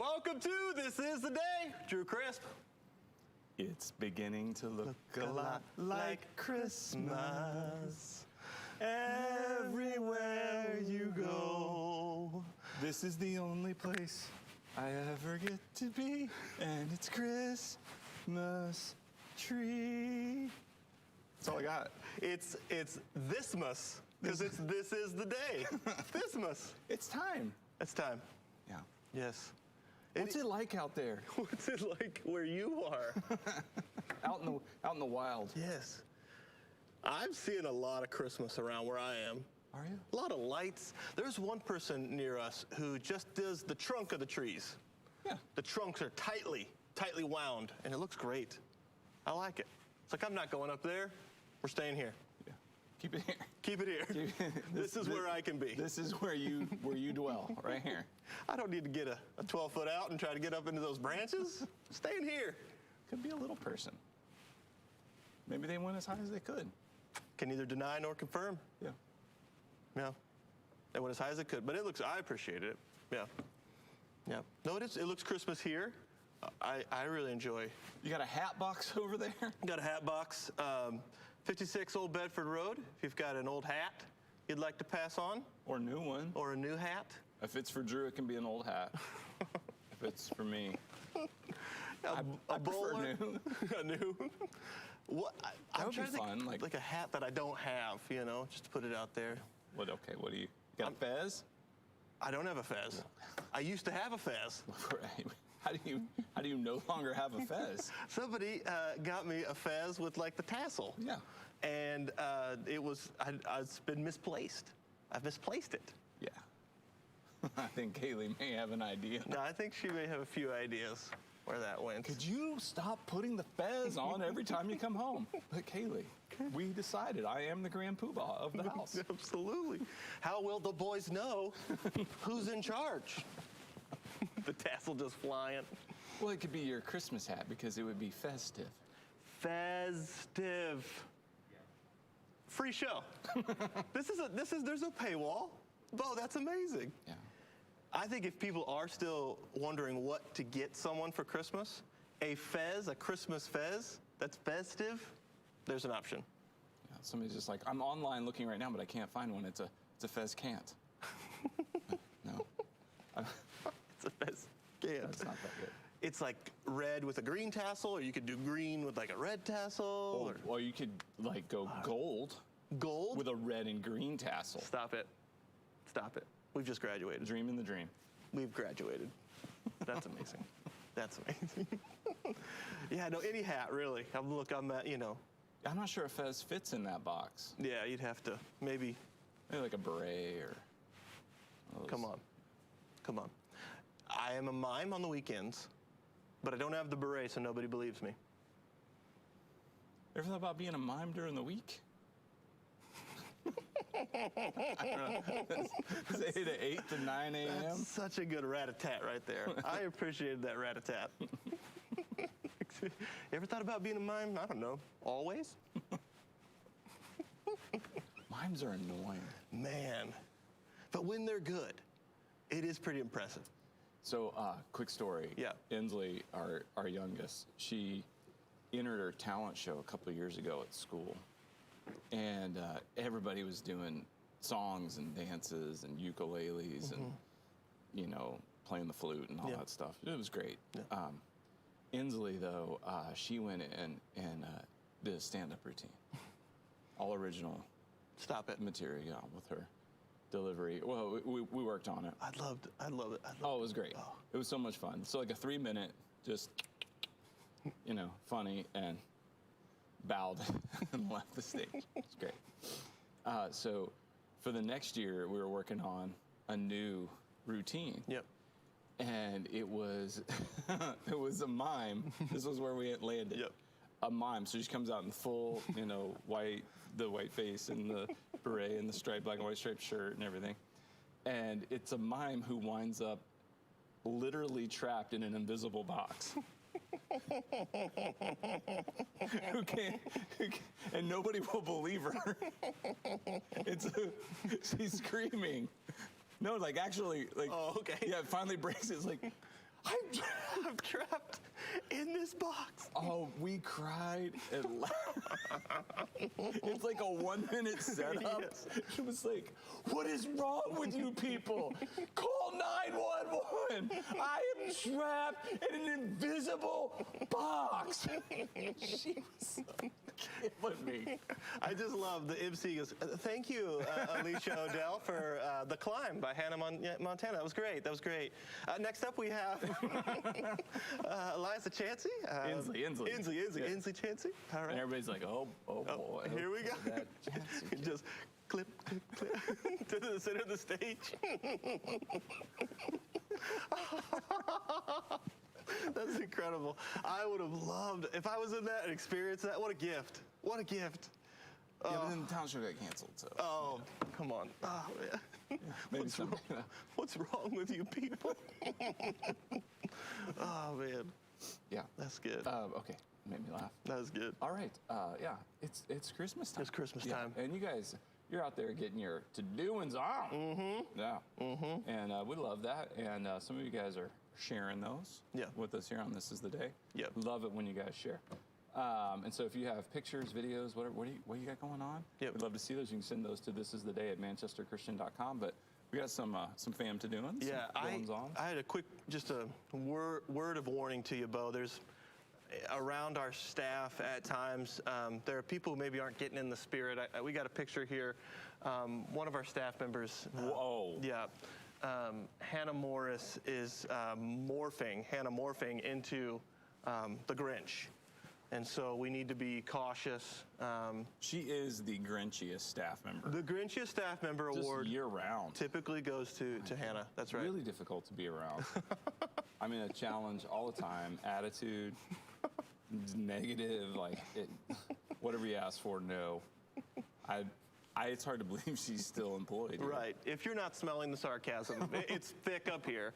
Welcome to This Is the Day. Drew Crisp. It's beginning to look a lot like Christmas everywhere you go. This is the only place I ever get to be, and it's Christmas tree. That's all I got. It's Thismas, because it's This Is the Day. Thismas. It's time. It's time. Yeah. Yes. What's it like out there? What's it like where you are? out in the wild. Yes. I'm seeing a lot of Christmas around where I am. Are you? A lot of lights. There's one person near us who just does the trunk of the trees. Yeah. The trunks are tightly wound, and it looks great. I like it. It's like, I'm not going up there. We're staying here. Yeah. Keep it here. Keep it here. This is where I can be. This is where you dwell, right here. I don't need to get a 12-foot out and try to get up into those branches. Staying here. Could be a little person. Maybe they went as high as they could. Can neither deny nor confirm. Yeah. Yeah. They went as high as they could, but it looks, I appreciate it. Yeah. Yeah. No, it looks Christmas here. I really enjoy. You got a hat box over there? Got a hat box. 56 Old Bedford Road. If you've got an old hat you'd like to pass on. Or a new one. Or a new hat. If it's for Drew, it can be an old hat. If it's for me. A bowler. New. A new. What? That would be fun. Like a hat that I don't have, you know, just to put it out there. What? Okay. What do you got? A fez? I don't have a fez. I used to have a fez. How do you no longer have a fez? Somebody got me a fez with like the tassel. Yeah. And it's been misplaced. I've misplaced it. Yeah. I think Kaylee may have an idea. No, I think she may have a few ideas where that went. Could you stop putting the fez on every time you come home? But Kaylee, we decided I am the grand poobah of the house. Absolutely. How will the boys know who's in charge? The tassel just flying. Well, it could be your Christmas hat because it would be festive. Festive. Free show. There's no paywall. Bo, that's amazing. Yeah. I think if people are still wondering what to get someone for Christmas, a fez, a Christmas fez, that's festive, there's an option. Yeah, somebody's just like, I'm online looking right now, but I can't find one. It's a fez can't. No. It's a fez can't. That's not that good. It's like red with a green tassel, or you could do green with like a red tassel. Or you could like go gold. Gold? With a red and green tassel. Stop it. Stop it. We've just graduated. Dreaming the dream. We've graduated. That's amazing. That's amazing. Yeah, no, any hat, really. I'm at, you know. I'm not sure if fez fits in that box. Yeah, you'd have to maybe like a beret or. Come on. Come on. I am a mime on the weekends, but I don't have the beret, so nobody believes me. Ever thought about being a mime during the week? I don't know. Say to 8 to 9 a.m. That's such a good rat-a-tat right there. I appreciated that rat-a-tat. You ever thought about being a mime? I don't know. Always? Mimes are annoying. Man. But when they're good, it is pretty impressive. So, quick story. Yeah. Inslee, our youngest, she entered her talent show a couple of years ago at school. And everybody was doing songs and dances and ukuleles and, you know, playing the flute and all that stuff. It was great. Yeah. Inslee, though, she went in and did a stand-up routine. All original. Stop it. Material with her delivery. Well, we worked on it. I love it. Oh, it was great. Oh. It was so much fun. So like a 3-minute, just, you know, funny, and bowed and left the stage. It's great. So for the next year, we were working on a new routine. Yep. And it was it was a mime. This was where we landed. Yep. A mime. So she comes out in full, you know, the white face and the beret and the black and white striped shirt and everything. And it's a mime who winds up literally trapped in an invisible box. And nobody will believe her. She's screaming. No, like actually, like. Oh, okay. Yeah, it finally breaks. It's like, I'm trapped in this box. Oh, we cried and laughed. It's like a 1 minute setup. Yes. It was like, what is wrong with you people? Call 911. I am trapped in an invisible box. She was killing me. I just love the MC goes, thank you, Alicia O'Dell, for The Climb by Hannah Montana. That was great. That was great. Next up, we have Eliza Chancey. Inslee Chancey. All right. And everybody's like, oh boy. Here we go. That Chancey. Just clip, clip, clip to the center of the stage. That's incredible. I would have loved, if I was in that and experienced that, what a gift. What a gift. Yeah, but then the talent show got canceled, so. Oh, come on. Oh, man. Maybe something. What's wrong with you people? Oh, man. Yeah. That's good. Okay, made me laugh. That was good. All right, yeah, it's Christmas time. It's Christmas Yeah, time. and you guys, you're out there getting your to-doings on. Mm-hmm. Yeah. Mm-hmm. And we love that. And some of you guys are sharing those with us here on This Is the Day. Yep. Love it when you guys share. And so if you have pictures, videos, whatever, what do you got going on? Yep. We'd love to see those. You can send those to thisistheday@manchesterchristian.com. But we got some fam to doings. Yeah, on. I had a quick, just a word of warning to you, Bo. There's, around our staff at times, there are people who maybe aren't getting in the spirit. We got a picture here. One of our staff members. Whoa. Yeah. Hannah Morris is morphing into the Grinch. And so we need to be cautious. She is the Grinchiest staff member. The Grinchiest staff member Just award year-round. typically goes to Hannah. That's right. Really difficult to be around. I mean, a challenge all the time. Attitude, negative, like whatever you ask for, no. It's hard to believe she's still employed. Right. If you're not smelling the sarcasm, it's thick up here.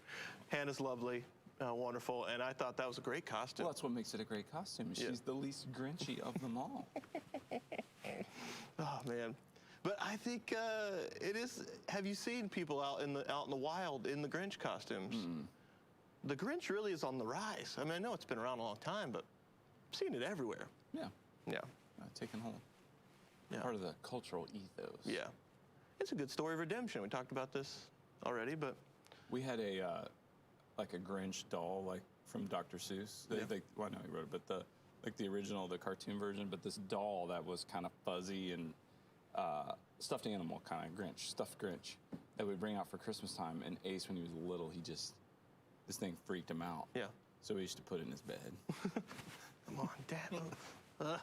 Hannah's lovely, wonderful, and I thought that was a great costume. Well, that's what makes it a great costume. Yeah. She's the least Grinchy of them all. Oh man. But I think it is. Have you seen people out in the wild in the Grinch costumes? The Grinch really is on the rise. I mean, I know it's been around a long time, but I've seen it everywhere. Yeah. Yeah. Taken hold. Yeah. Part of the cultural ethos. Yeah. It's a good story of redemption. We talked about this already, but We had a like a Grinch doll, like from Dr. Seuss. Well, I know he wrote it, but the original, the cartoon version. But this doll that was kind of fuzzy and stuffed animal kind of Grinch, stuffed Grinch, that we bring out for Christmas time. And Ace, when he was little, this thing freaked him out. yeah. So we used to put it in his bed. Come on, Dad.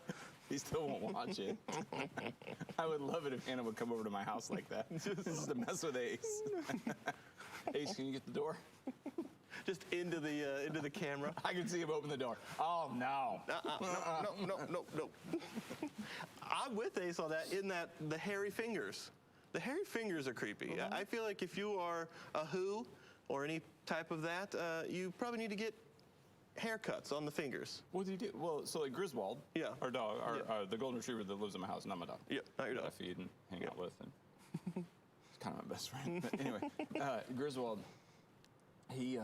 He still won't watch it. I would love it if Hannah would come over to my house like that. Just to mess with Ace. Ace, can you get the door? Just into the camera. I can see him open the door. Oh, no. No. I'm with Ace on that. In that the hairy fingers. The hairy fingers are creepy. I feel like if you are a Who or any type of that, you probably need to get haircuts on the fingers. What do you do? Well, so like Griswold, Yeah. our dog, the golden retriever that lives in my house, not my dog. Yeah, not your That I dog. feed and hang out with, and he's kind of my best friend. But anyway, Griswold, he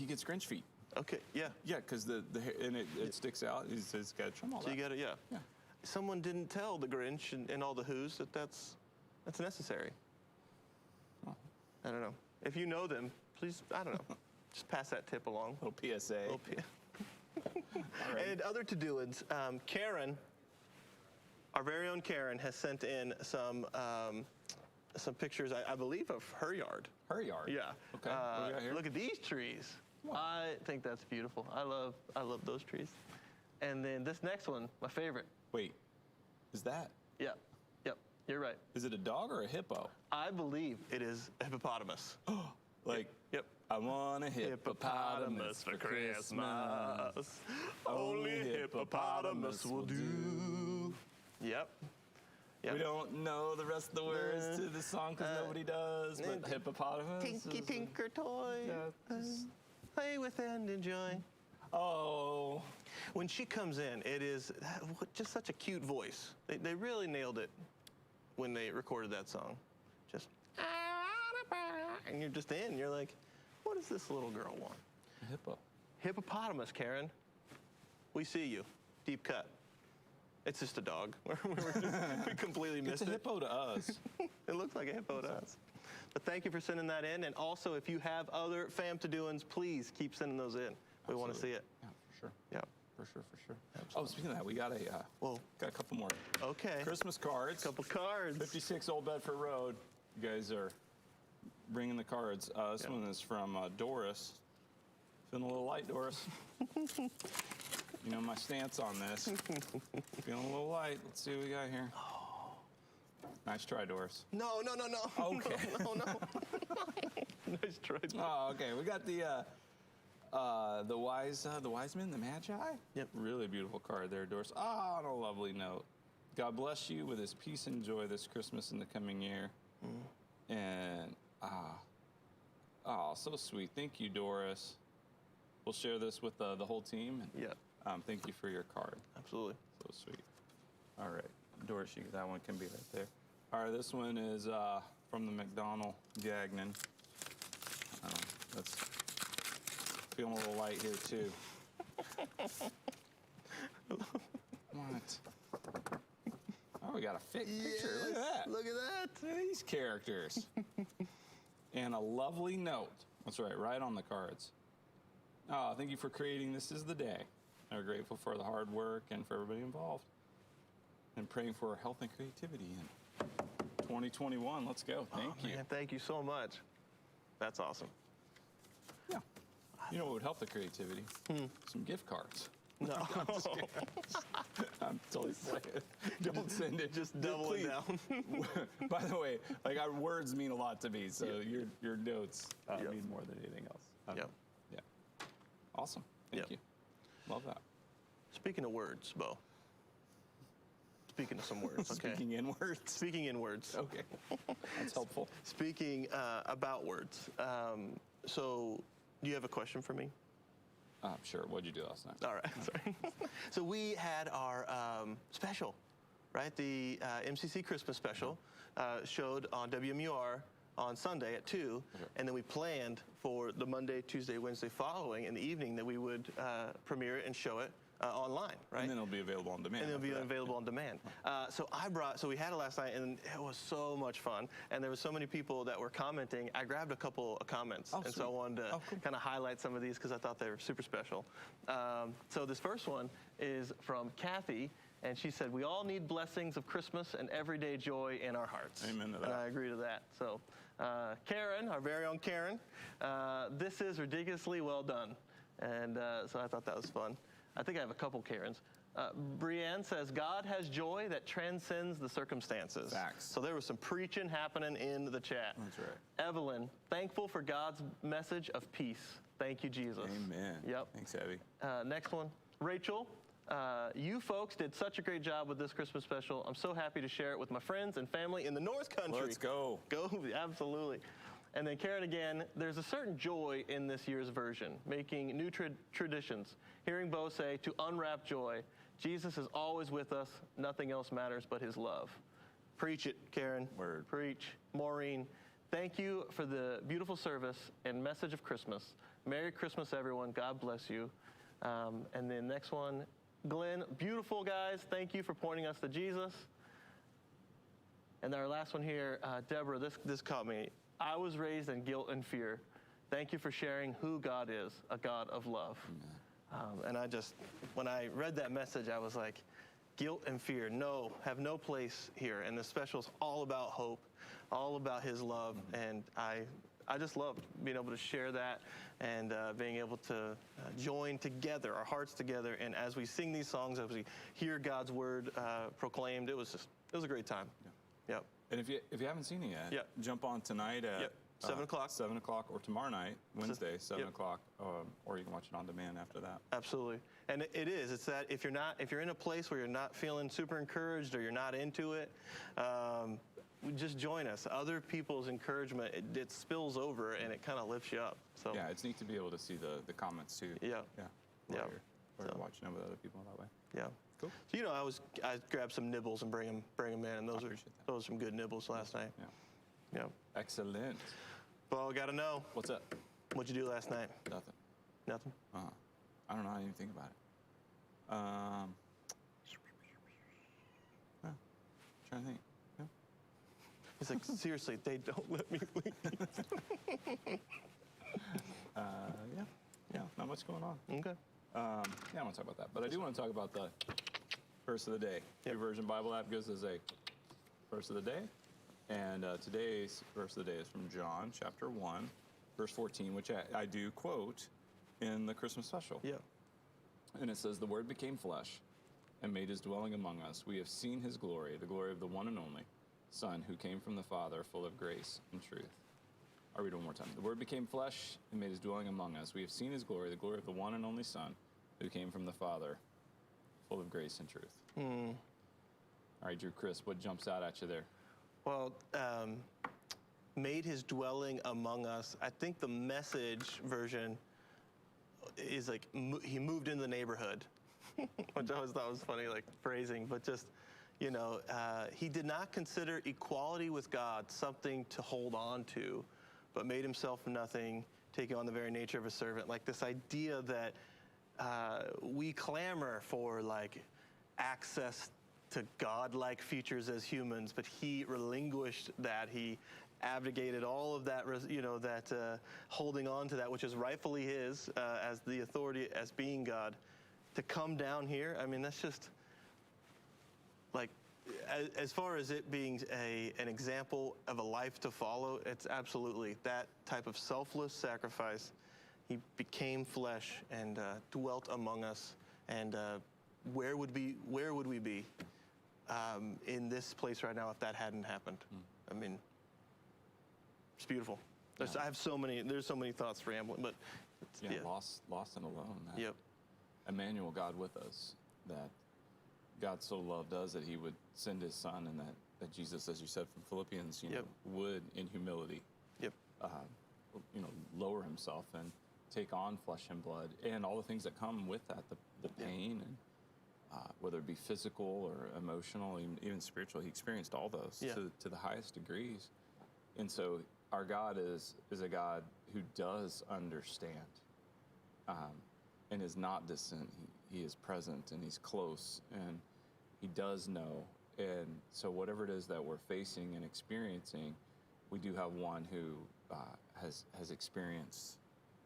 gets Grinch feet. Okay, yeah. Yeah, because the hair, and it sticks out. He's got to trim all So that. you got to, yeah. Yeah. Someone didn't tell the Grinch and all the Who's that's necessary. Well. I don't know. If you know them, please, I don't know, just pass that tip along. Little PSA. Little All right. And other to-doings, Karen, our very own Karen, has sent in some pictures, I believe, of her yard. Her yard. Yeah. Okay. What do we got here? Look at these trees. I think that's beautiful. I love those trees. And then this next one, my favorite. Wait, is that? Yep. You're right. Is it a dog or a hippo? I believe it is a hippopotamus. Like, Yep. I want a hippopotamus for Christmas. Only a hippopotamus will do. Yep. We don't know the rest of the words to the song because nobody does, but hippopotamus. Tinky is Tinker toy. Yeah, Play with and enjoy. Oh. When she comes in, it is just such a cute voice. They really nailed it when they recorded that song. Just, and you're just in. You're like, what does this little girl want? A hippo. Hippopotamus, Karen. We see you. Deep cut. It's just a dog. We completely It's missed a it. hippo to us. It looks like a hippo to us. But thank you for sending that in. And also, if you have other fam to doings, please keep sending those in. We want to see it. Yeah, for sure. Yeah. For sure. Oh, speaking of that, we got got a couple more Okay. Christmas cards. Couple cards. 56 Old Bedford Road. You guys are bringing the cards. This one is from Doris. Feeling a little light, Doris. You know my stance on this. Feeling a little light. Let's see what we got here. Nice try, Doris. No. Okay. No. Nice try. Oh, okay. We got the wise men, the magi. Yep. Really beautiful card there, Doris. Ah, on a lovely note. God bless you with his peace and joy this Christmas and the coming year. And so sweet. Thank you, Doris. We'll share this with the whole team. And, Yeah. thank you for your card. Absolutely. So sweet. All right, Doris, that one can be right there. All right, this one is from the McDonald Gagnon. That's feeling a little light here too. What? Oh, we got a fake picture. Look at that. Look at that. Look at these characters. And a lovely note. That's right on the cards. Oh, thank you for creating This Is the Day. We're grateful for the hard work and for everybody involved. And praying for health and creativity in 2021. Let's go. Thank you. Man, thank you so much. That's awesome. Yeah. You know what would help the creativity? Some gift cards. No. I'm totally playing. Don't send it. Just double it Please. down. By the way, our words mean a lot to me, so your notes Yep. mean more than anything else. Yep. Yeah. Awesome. Thank Yep. you. Love that. Speaking of words, Bo. Speaking of some words, okay? Speaking in words. Speaking in words. Okay. That's helpful. Speaking about words. So, do you have a question for me? Sure. What'd you do last night? All right, sorry. So we had our special, right? The MCC Christmas special showed on WMUR on Sunday at 2, and then we planned for the Monday, Tuesday, Wednesday following in the evening that we would premiere it and show it online, right? And then it'll be available on demand. And it'll be after that. available on demand. So we had it last night, and it was so much fun. And there were so many people that were commenting. I grabbed a couple of comments, and so I wanted to kind of highlight some of these because I thought they were super special. So this first one is from Kathy, and she said, "We all need blessings of Christmas and everyday joy in our hearts." Amen to that. And I agree to that. So Karen, our very own Karen, this is ridiculously well done. And so I thought that was fun. I think I have a couple Karens. Brienne says, God has joy that transcends the circumstances. Facts. So there was some preaching happening in the chat. That's right. Evelyn, thankful for God's message of peace. Thank you, Jesus. Amen. Yep. Thanks, Abby. Next one, Rachel. You folks did such a great job with this Christmas special. I'm so happy to share it with my friends and family in the North Country. Let's go. Go, absolutely. And then Karen again, there's a certain joy in this year's version, making new traditions. Hearing Bo say, to unwrap joy, Jesus is always with us. Nothing else matters but his love. Preach it, Karen. Word. Preach. Maureen, thank you for the beautiful service and message of Christmas. Merry Christmas, everyone. God bless you. And then next one, Glenn, beautiful guys. Thank you for pointing us to Jesus. And our last one here, Deborah, this caught me. I was raised in guilt and fear. Thank you for sharing who God is, a God of love. And when I read that message, I was like, guilt and fear, have no place here. And the special is all about hope, all about his love. And I just loved being able to share that and being able to join together, our hearts together. And as we sing these songs, as we hear God's word proclaimed, it was a great time. Yep. And if you haven't seen it yet, jump on tonight at 7 o'clock. 7 o'clock, or tomorrow night, Wednesday, 7 Yep. o'clock, or you can watch it on demand after that. Absolutely. And it's that if you're in a place where you're not feeling super encouraged or you're not into it, just join us. Other people's encouragement, it spills over and it kind of lifts you up. So Yeah, it's neat to be able to see the comments too. Yeah. Yeah. Yeah. While you're So- watching it with other people that way. yeah. Cool. So I grabbed some nibbles and bring them in, and those are appreciate that. some good nibbles last night. Yeah. Yeah. Excellent. Well, I gotta know, What's up? what'd you do last night? Nothing. Nothing? I don't know. I didn't even think about it. Trying to think. Yeah. He's like, seriously, they don't let me leave. Yeah. Not much going on. Okay. Yeah, I want to talk about that, but I do want to talk about the verse of the day. Yep. YouVersion Bible app gives us a verse of the day, and today's verse of the day is from John chapter 1, verse 14, which I do quote in the Christmas special. Yeah. And it says, "The Word became flesh and made his dwelling among us. We have seen his glory, the glory of the one and only Son who came from the Father, full of grace and truth." I'll read it one more time. "The Word became flesh and made his dwelling among us. We have seen his glory, the glory of the one and only Son who came from the Father, full of grace and truth." All right, Drew, Chris, what jumps out at you there? Well, made his dwelling among us. I think the Message version is like he moved in the neighborhood, which I always thought was funny, like phrasing, but just, he did not consider equality with God something to hold on to, but made himself nothing, taking on the very nature of a servant. Like this idea that we clamor for like access to God-like features as humans, but he relinquished that. He abdicated all of that, holding on to that, which is rightfully his as the authority, as being God, to come down here. I mean, that's just like, as far as it being an example of a life to follow, it's absolutely that type of selfless sacrifice. He became flesh and dwelt among us. And where would we be in this place right now if that hadn't happened? I mean, it's beautiful. There's so many thoughts rambling, but Yeah, lost and alone. Yep. Emmanuel, God with us, that God so loved us that he would send his son, and that Jesus, as you said from Philippians, would in humility, Yep. lower himself and take on flesh and blood and all the things that come with that, the pain and whether it be physical or emotional, even spiritual. He experienced all those to the highest degrees. And so our God is a God who does understand and is not distant. He is present and he's close and he does know. And so whatever it is that we're facing and experiencing, we do have one who has experienced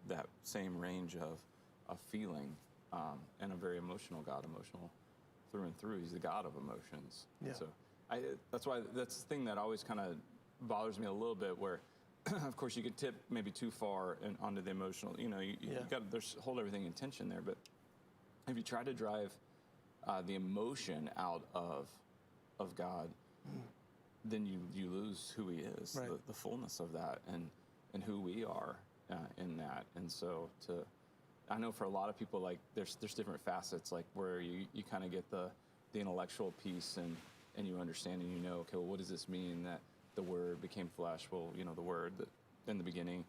that same range of feeling and a very emotional God, emotional through and through. He's the God of emotions. Yeah. So that's the thing that always kind of bothers me a little bit, where of course you could tip maybe too far and onto the emotional. You got to hold everything in tension there. But if you try to drive the emotion out of God, then you lose who he is, right. the fullness of that, and who we are in that. And so I know for a lot of people, like there's different facets, like where you kind of get the intellectual piece and you understand and okay, well, what does this mean that the Word became flesh? Well, the Word that in the beginning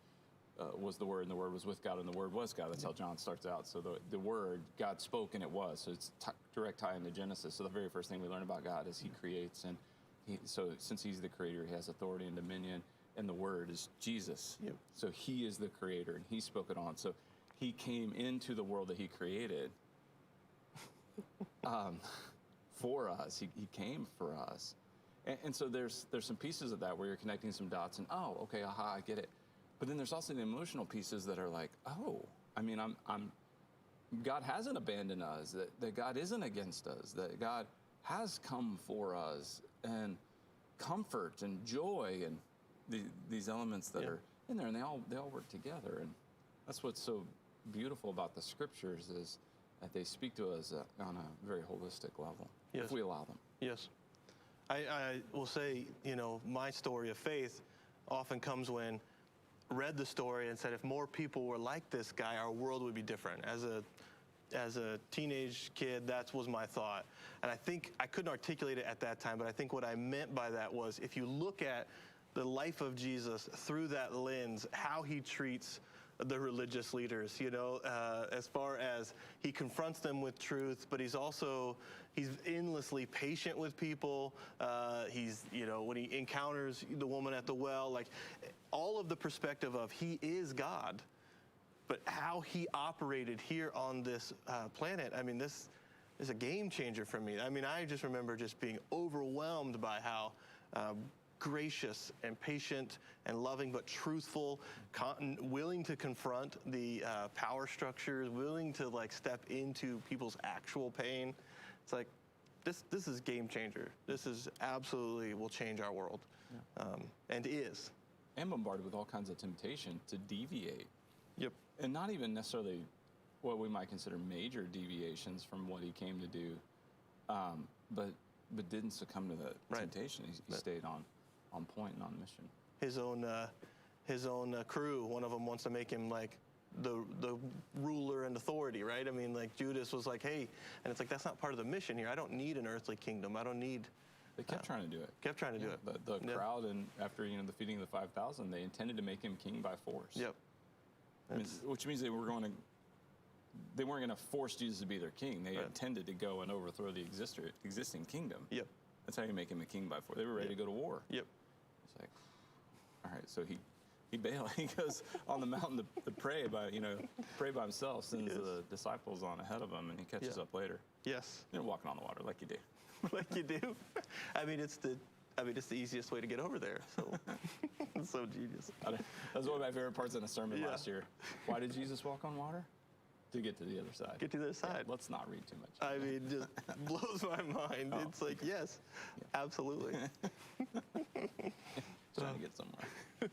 was the Word, and the Word was with God, and the Word was God. That's how John starts out. So the Word, God spoke, and it was. So it's direct tie into Genesis. So the very first thing we learn about God is he creates, and so since he's the creator, he has authority and dominion, and the Word is Jesus. Yep. So he is the creator, and he spoke it on. So he came into the world that he created for us. He came for us. And so there's some pieces of that where you're connecting some dots and, oh, okay, aha, I get it. But then there's also the emotional pieces that are like, oh, I mean, God hasn't abandoned us, that God isn't against us, that God has come for us, and comfort and joy and these elements that are in there, and they all work together. And that's what's so beautiful about the scriptures, is that they speak to us on a very holistic level, if we allow them. Yes. I will say, my story of faith often comes when read the story and said, if more people were like this guy, our world would be different. As a teenage kid, that was my thought. And I think I couldn't articulate it at that time, but I think what I meant by that was, if you look at the life of Jesus through that lens, how he treats the religious leaders, as far as he confronts them with truth, but he's endlessly patient with people. He's, when he encounters the woman at the well, like all of the perspective of he is God, but how he operated here on this planet, I mean, this is a game changer for me. I mean, I just remember just being overwhelmed by how gracious and patient and loving, but truthful, willing to confront the power structures, willing to like step into people's actual pain. It's like, this is game changer. This is absolutely will change our world, and is. And bombarded with all kinds of temptation to deviate. Yep. And not even necessarily what we might consider major deviations from what he came to do, but didn't succumb to the temptation. He stayed on point and on mission. His own crew, one of them wants to make him like the ruler and authority, right? I mean, like Judas was like, hey, and it's like, that's not part of the mission here. I don't need an earthly kingdom. I don't need. They kept trying to do it. Kept trying to do it. The crowd, and after the feeding of the 5,000, they intended to make him king by force. Yep. Which means they weren't going to force Jesus to be their king. They intended to go and overthrow the existing kingdom. Yep. That's how you make him a king by force. They were ready to go to war. Yep. It's like, all right, so he bailed. He goes on the mountain to pray by himself, sends the disciples on ahead of him, and he catches up later. Yes. Walking on the water like you do. Like you do. I mean, it's the easiest way to get over there. So it's so genius. That was one of my favorite parts in a sermon last year. Why did Jesus walk on water? To get to the other side. Get to the other side. Let's not read too much. I mean, it just blows my mind. Oh. It's like, yes, absolutely. Trying to get somewhere.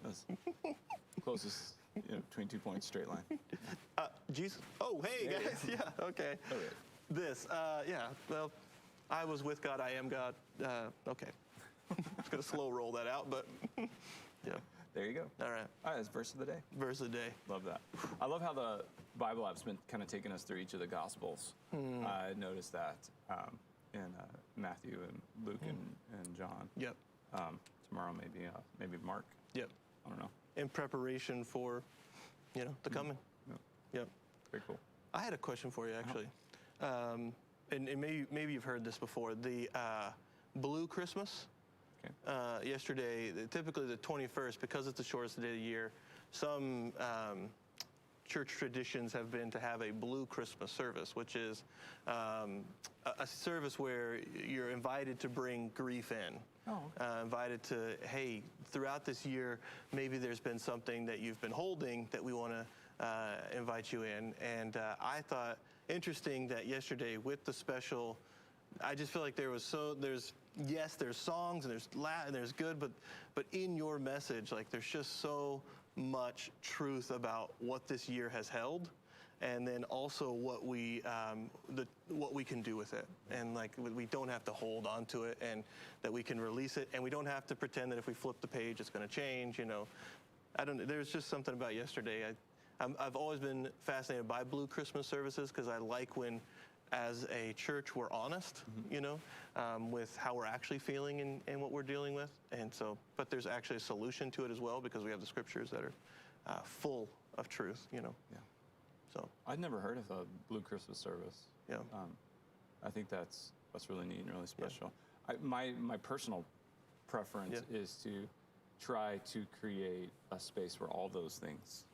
That's closest, between 2 points, straight line. Jesus. Oh, hey, guys. Yeah, okay. All right. This, well, I was with God, I am God. Okay. Just going to slow roll that out, but yeah. There you go. All right. All right, that's verse of the day. Verse of the day. Love that. I love how the Bible app's been kind of taking us through each of the Gospels. I noticed that in Matthew and Luke and John. Yep. Tomorrow maybe Mark. Yep. I don't know. In preparation for, the coming. Yep. Very cool. I had a question for you, actually. And maybe you've heard this before. The Blue Christmas. Okay. Yesterday, typically the 21st, because it's the shortest day of the year, some church traditions have been to have a Blue Christmas service, which is a service where you're invited to bring grief in. Oh, okay. Invited to, hey, throughout this year, maybe there's been something that you've been holding that we want to invite you in. And I thought, interesting that yesterday with the special, I just feel like there's songs and there's Latin, there's good, but in your message, like there's just so much truth about what this year has held, and then also what we can do with it, and like we don't have to hold on to it, and that we can release it, and we don't have to pretend that if we flip the page it's going to change. I don't know. There's just something about yesterday. I've always been fascinated by Blue Christmas services because I like when, as a church, we're honest, with how we're actually feeling and what we're dealing with. And so, but there's actually a solution to it as well because we have the scriptures that are full of truth, Yeah. So I'd never heard of a Blue Christmas service. Yeah. I think that's really neat and really special. Yeah. My personal preference is to try to create a space where all those things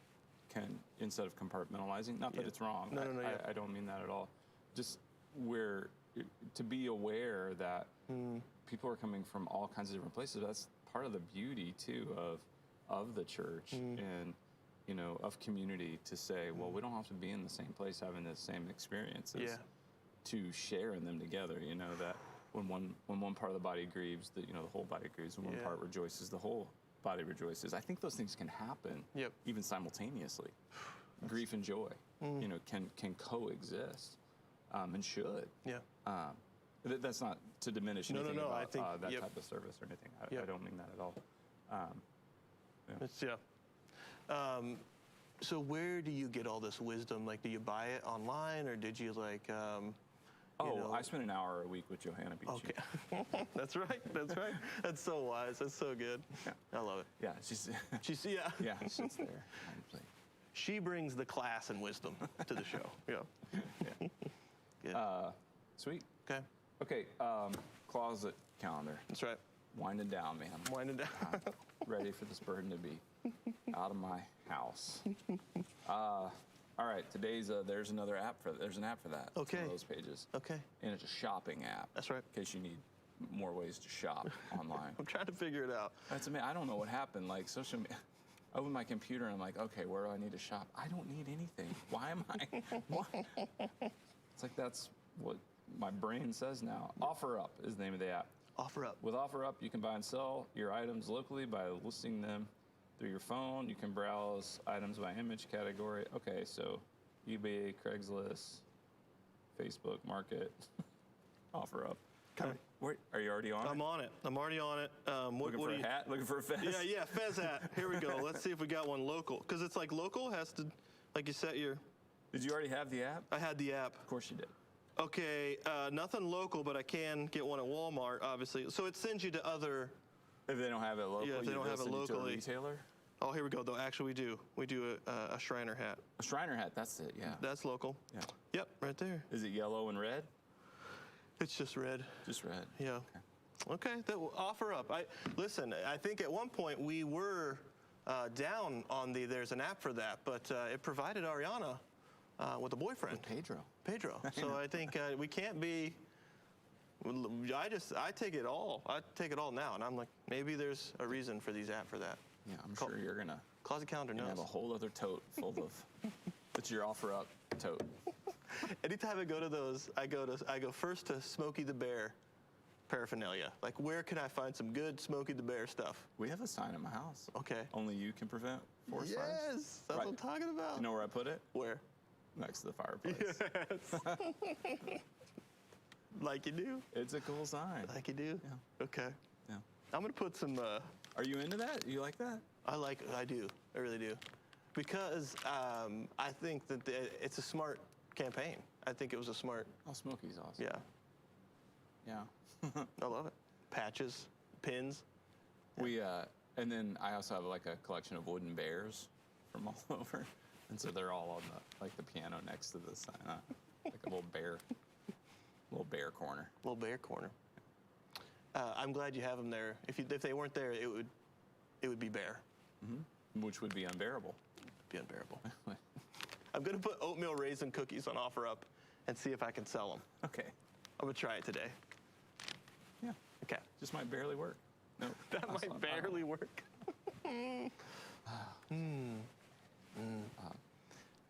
can, instead of compartmentalizing, not that it's wrong. No, I don't mean that at all. Just where to be aware that people are coming from all kinds of different places. That's part of the beauty too of the church and of community, to say, well, we don't have to be in the same place having the same experiences to share in them together. That when one part of the body grieves, the whole body grieves. When one part rejoices, the whole body rejoices. I think those things can happen even simultaneously. Grief and joy, can coexist. And should. Yeah. That's not to diminish anything about I think, that type of service or anything. I don't mean that at all. So where do you get all this wisdom? Like, do you buy it online, or did you like? I spend an hour a week with Johanna Beach. Okay. That's right. That's so wise. That's so good. Yeah. I love it. Yeah. She's yeah. Yeah. She's there. She brings the class and wisdom to the show. Yeah. Yeah. Sweet. Okay. Closet calendar. That's right. Winding down, man. Winding down. Ready for this burden to be out of my house. All right, today's there's an app for that. It's Okay. one of those pages. Okay. And it's a shopping app. That's right. In case you need more ways to shop online. I'm trying to figure it out. That's amazing. I don't know what happened. Like social media. I open my computer and I'm like, okay, where do I need to shop? I don't need anything. Why am I? Why? It's like that's what my brain says now. OfferUp is the name of the app. OfferUp. With OfferUp, you can buy and sell your items locally by listing them through your phone. You can browse items by image category. Okay, so eBay, Craigslist, Facebook Market, OfferUp. Okay. Wait, are you already on it? I'm on it. I'm already on it. Looking for a hat? Looking for a fez? Yeah, Fez hat. Here we go. Let's see if we got one local. Because it's like local has to, like you set your. Did you already have the app? I had the app. Of course you did. Okay, nothing local, but I can get one at Walmart, obviously. So it sends you to other. If they don't have it locally, Yeah, if they don't have it to a locally. retailer. Oh, here we go. Though actually, we do. We do a Shriner hat. A Shriner hat. That's it. Yeah. That's local. Yeah. Yep, right there. Is it yellow and red? It's just red. Just red. Yeah. Okay. That will OfferUp. Listen. I think at one point we were down on the. There's an app for that, but it provided Ariana with a boyfriend. Pedro. So I think we can't be. I take it all. I take it all now, and I'm like, maybe there's a reason for these app for that. Yeah, I'm sure you're gonna Closet calendar knows. have a whole other tote full of. It's your OfferUp tote. Anytime I go to those, I go first to Smokey the Bear paraphernalia. Like, where can I find some good Smokey the Bear stuff? We have a sign in my house. Okay. Only you can prevent forest fires. Yes, that's what I'm talking about. You know where I put it? Where? Next to the fireplace. Yes. Like you do. It's a cool sign. Like you do. Yeah. Okay. Yeah. I'm gonna put some. Are you into that? You like that? I do. I really do. Because I think that it's a smart campaign. I think it was a smart. Oh, Smokey's awesome. Yeah. Yeah. I love it. Patches, pins. We and then I also have like a collection of wooden bears from all over, and so they're all on the piano next to the sign, like a little bear corner. Little bear corner. I'm glad you have them there. If they weren't there, it would be bare. Which would be unbearable. Be unbearable. I'm gonna put oatmeal raisin cookies on OfferUp and see if I can sell them. Okay. I'm gonna try it today. Yeah. Okay. Just might barely work. No. That might barely work.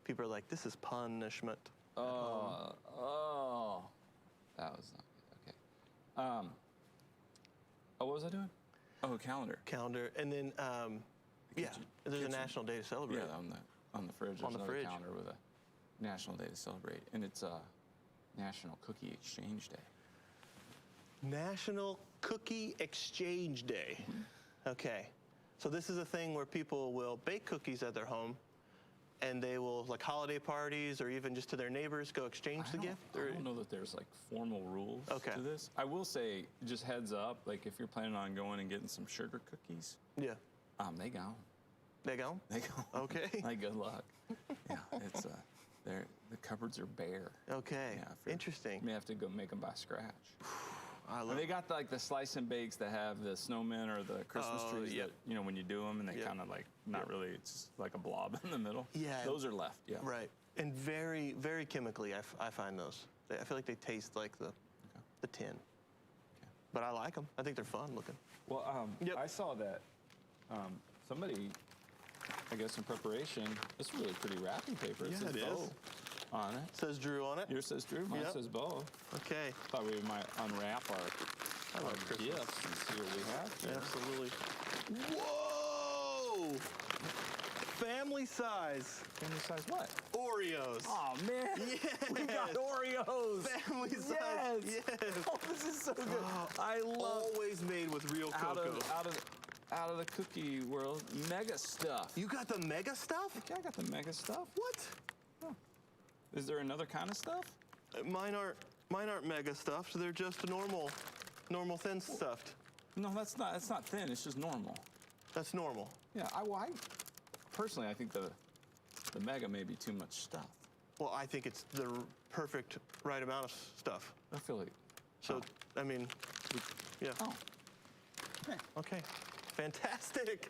People are like, this is punishment. Oh. That was not good. Okay. Oh, what was I doing? Oh, calendar. Calendar, and then yeah, there's a national day to celebrate. Yeah, on the fridge. There's another calendar with a national day to celebrate, and it's National Cookie Exchange Day. National Cookie Exchange Day. Okay, so this is a thing where people will bake cookies at their home, and they will, like holiday parties or even just to their neighbors, go exchange the gift. I don't know that there's like formal rules Okay. to this. I will say, just heads up, like if you're planning on going and getting some sugar cookies, Yeah, they go. they go. They go. Okay. Like good luck. Yeah, it's the cupboards are bare. Okay, Yeah, interesting. You may have to go make them by scratch. I love And they got like the slice and bakes that have the snowmen or the Christmas Oh, trees yep. that, when you do them and they Yep. kind of like, not really, it's just like a blob in the middle. Yeah. Those are left, yeah. Right, and very, very chemically, I find those. I feel like they taste like the tin. But I like them. I think they're fun looking. Well, Yep. I saw that somebody, I guess in preparation, it's really pretty wrapping paper. It Yeah, says it Bo is. on it. Says Drew on it. Yours says Drew, mine Yep. says Bo. Okay. Thought we might unwrap our Christmas. gifts and see what we have here. Absolutely. Whoa! Family size Family size what? Oreos. Oh man, we got Yes. Oreos. Family size. Yes. Yes. Oh, this is so good. Oh, I love Always made with real out cocoa. of the cookie world, mega stuff. You got the mega stuff? Yeah, I got the mega stuff. What? Is there another kind of stuff? Mine aren't mega stuffed. They're just normal thin stuffed. No, that's not. It's not thin. It's just normal. That's normal. Yeah, I personally, I think the mega may be too much stuff. Well, I think it's the perfect right amount of stuff. I feel like. So, I mean, yeah. Oh. Okay. Fantastic.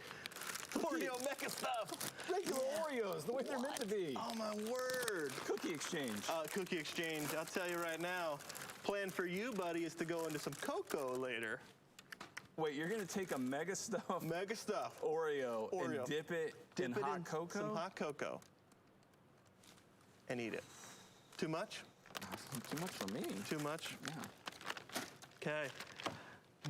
Oreo mega stuff. Regular Oreos, the way they're meant to be. Oh my word. Cookie exchange. Cookie exchange. I'll tell you right now. Plan for you, buddy, is to go into some cocoa later. Wait, you're gonna take a mega stuff Oreo and dip it in hot cocoa? Some hot cocoa. And eat it. Too much? Too much for me. Too much? Yeah. Okay.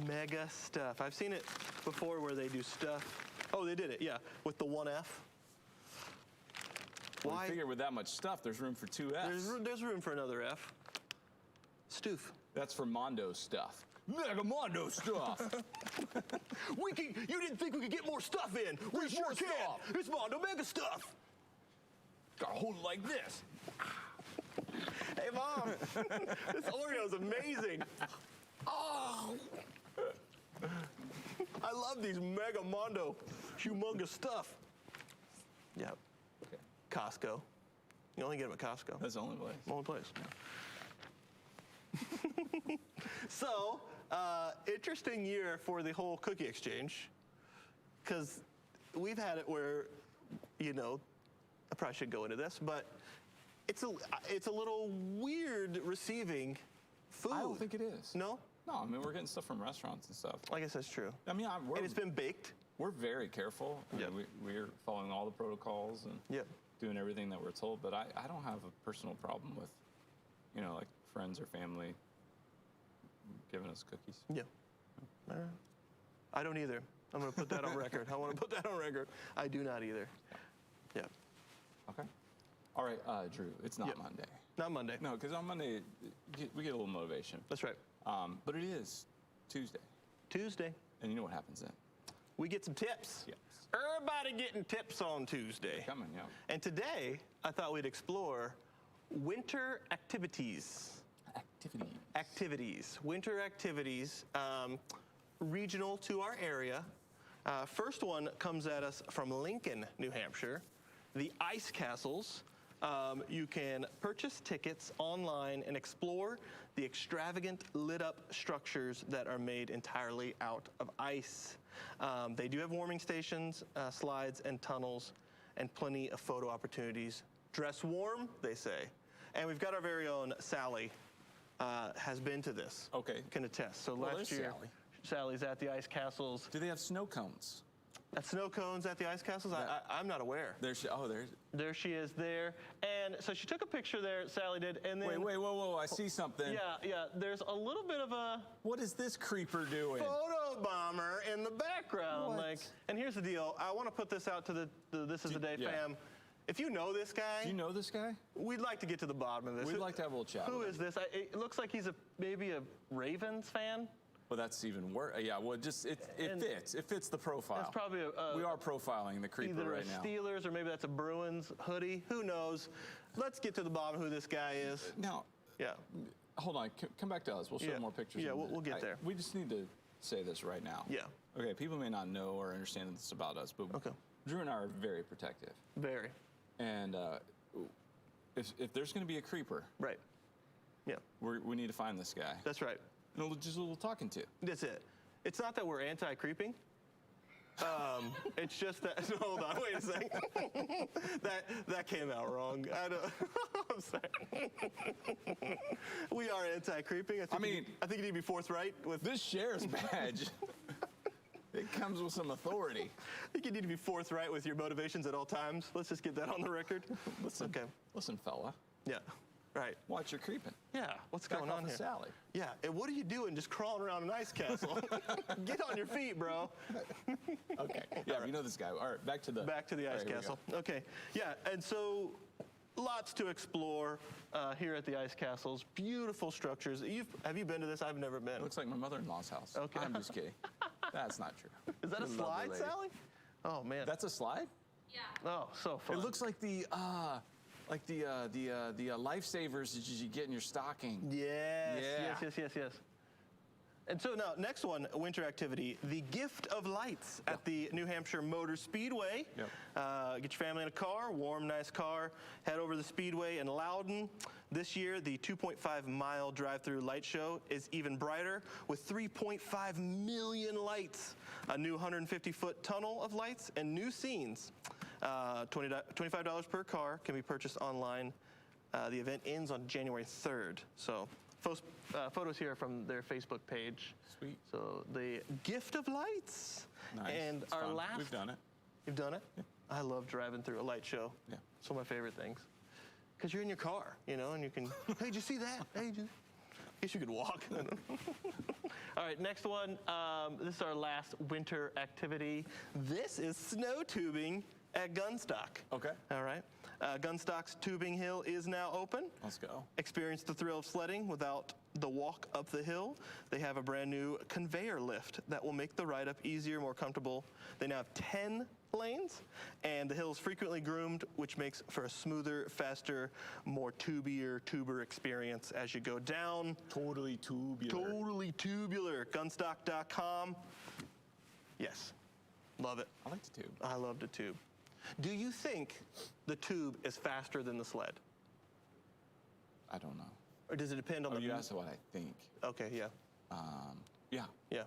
Mega stuff. I've seen it before where they do stuff. Oh, they did it, yeah, with the 1F. Well, Why? I figure with that much stuff, there's room for 2 Fs. There's room for another F. Stoof. That's for Mondo stuff. Mega Mondo stuff. You didn't think we could get more stuff in. We sure more can. stuff. It's Mondo Mega stuff. Gotta hold it like this. Hey, Mom, this Oreo's amazing. Oh. I love these Mega Mondo humongous stuff. Yep. Okay. Costco. You only get them at Costco. That's the only way. Only place. So, interesting year for the whole cookie exchange, because we've had it where, you know, I probably should go into this, but it's a little weird receiving food. I don't think it is. No? No, I mean, we're getting stuff from restaurants and stuff. I guess that's true. I mean, And it's been baked. we're very careful. I Yep. mean, we're following all the protocols and Yep. doing everything that we're told, but I don't have a personal problem with, you know, like friends or family giving us cookies. Yeah. All right. I don't either. I'm going to put that on record. I want to put that on record. I do not either. Yeah. Okay. All right, Drew, it's not Yep. Monday. Not Monday. No, because on Monday, we get a little motivation. That's right. But it is Tuesday. Tuesday. And you know what happens then? We get some tips. Yes. Everybody getting tips on Tuesday. Coming, yeah. And today, I thought we'd explore winter activities. Winter activities, regional to our area. First one comes at us from Lincoln, New Hampshire. The Ice Castles. You can purchase tickets online and explore the extravagant lit up structures that are made entirely out of ice. They do have warming stations, slides, and tunnels, and plenty of photo opportunities. Dress warm, they say. And we've got our very own Sally has been to this. Okay. Can attest. So Well, last there's year, Sally. Sally's at the Ice Castles. Do they have snow cones? At snow cones at the Ice Castles? I'm not aware. There's. There she is there. And so she took a picture there, Sally did, and then... Wait, whoa, I see something. Yeah, there's a little bit of a What is this creeper doing? photo bomber in the background. What? Like, and here's the deal. I want to put this out to the This Is the Day yeah. fam. If you know this guy, Do you know this guy? we'd like to get to the bottom of this. We'd like to have a little chat Who with is this? It looks like he's maybe a Ravens fan. Well, that's even worse. Yeah, well, just it And fits. It fits the profile. That's probably we are profiling the creeper either right a now. Steelers or maybe that's a Bruins hoodie. Who knows? Let's get to the bottom of who this guy is. Now, Yeah. hold on. Come back to us. We'll show Yeah. more pictures. Yeah, in a we'll minute. get there. We just need to say this right now. Yeah. Okay, people may not know or understand this about us, but Okay. Drew and I are very protective. Very. And if there's going to be a creeper, Right. Yeah. we need to find this guy. That's right. And just a little talking to. That's it. It's not that we're anti-creeping. It's just that. Hold on, wait a second. that came out wrong. I'm sorry. We are anti-creeping. I think you need to be forthright with. This sheriff's badge, it comes with some authority. I think you need to be forthright with your motivations at all times. Let's just get that on the record. Listen, Okay. listen, fella. Yeah. Right. Watch your creeping. Yeah. What's Back going off on of here? Sally. Yeah. And what are you doing just crawling around an ice castle? Get on your feet, bro. Okay. Yeah, you know this guy. All right, back to the Ice here we Castle. Okay. Yeah. And so lots to explore here at the Ice Castles. Beautiful structures. Have you been to this? I've never been. Looks like my mother-in-law's house. Okay. I'm just kidding. That's not true. Is that a Lovely slide, lady. Sally? Oh man. That's a slide? Yeah. Oh, so fun. It looks like the lifesavers that you get in your stocking. Yes. Yeah. Yes. And so now, next one, winter activity, the Gift of Lights at the New Hampshire Motor Speedway. Yep. Get your family in a car, warm, nice car, head over to the Speedway in Loudon. This year, the 2.5-mile drive-through light show is even brighter with 3.5 million lights, a new 150-foot tunnel of lights, and new scenes. $25 per car can be purchased online. The event ends on January 3rd. So photos here from their Facebook page. Sweet. So the gift of lights. Nice. And It's our fun. last. We've done it. You've done it? Yeah. I love driving through a light show. Yeah. It's one of my favorite things. Because you're in your car, you know, and you can, hey, did you see that? Hey, guess you could walk. All right, next one. This is our last winter activity. This is snow tubing at Gunstock. Okay. All right. Gunstock's tubing hill is now open. Let's go. Experience the thrill of sledding without the walk up the hill. They have a brand new conveyor lift that will make the ride up easier, more comfortable. They now have 10 lanes, and the hill is frequently groomed, which makes for a smoother, faster, more tuber experience as you go down. Totally tubular. Totally tubular. Gunstock.com. Yes. Love it. I like the tube. I love the tube. Do you think the tube is faster than the sled? I don't know. Or does it depend on Oh, the... you asked what I think. Okay, yeah. Yeah, Yeah.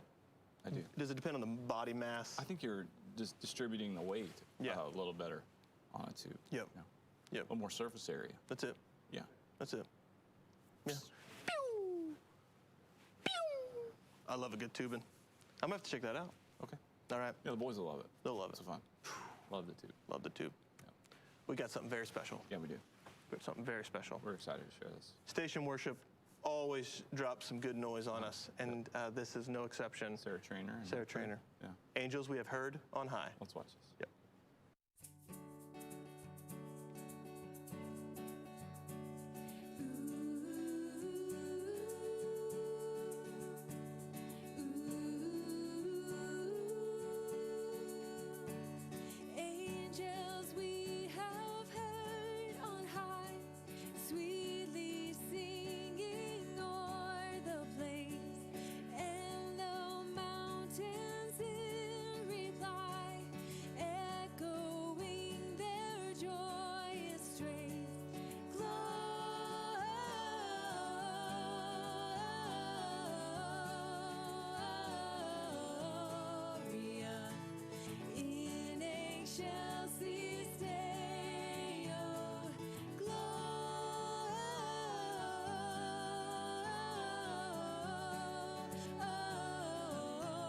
I do. Does it depend on the body mass? I think you're just distributing the weight Yeah. a little better on it too. Yep. Yeah. Yep. A little more surface area. That's it. Yeah. That's it. Yeah. Pew! Pew! I love a good tubing. I'm gonna have to check that out. Okay. All right. Yeah, the boys will love it. They'll love It's it. fun. Love the tube. Love the tube. Yeah. We got something very special. Yeah, we do. We got something very special. We're excited to share this. Station worship always drops some good noise on us, and this is no exception. Sarah Trainer. and- Sarah Trainer. Yeah. Angels we have heard on high. Let's watch this. Yep. Angels we have heard on high, sweetly singing o'er the place, and the mountains in reply, echoing their joyous strains. Gloria in excelsis Deo,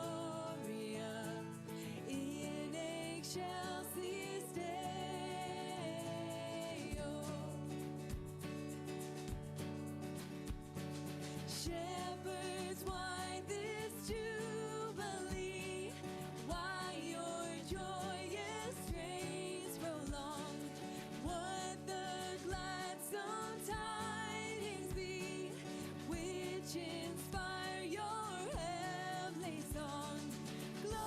Gloria in excelsis Deo. Shepherds, why this jubilee? Why your joyous strains prolong? What the gladsome tidings be, which inspire your heavenly song? Gloria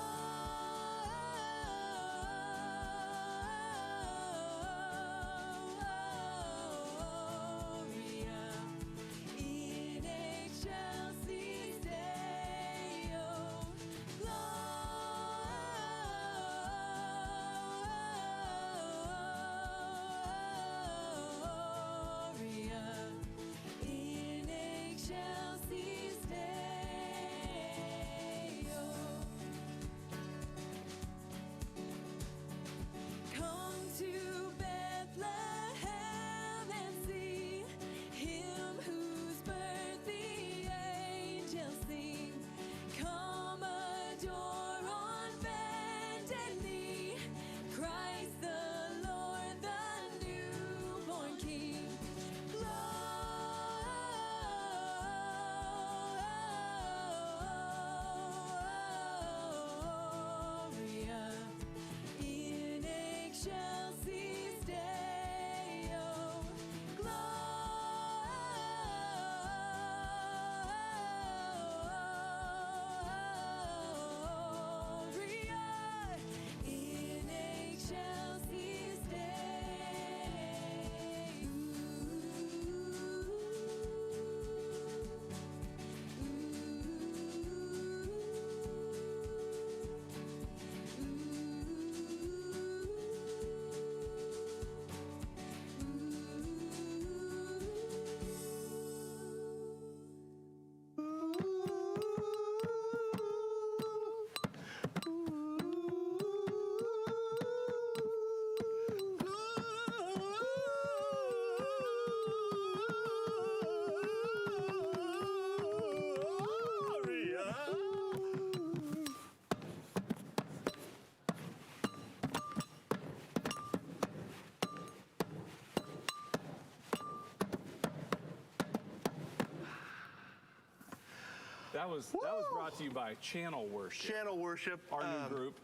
That was brought to you by Channel Worship, Channel Worship. our new group.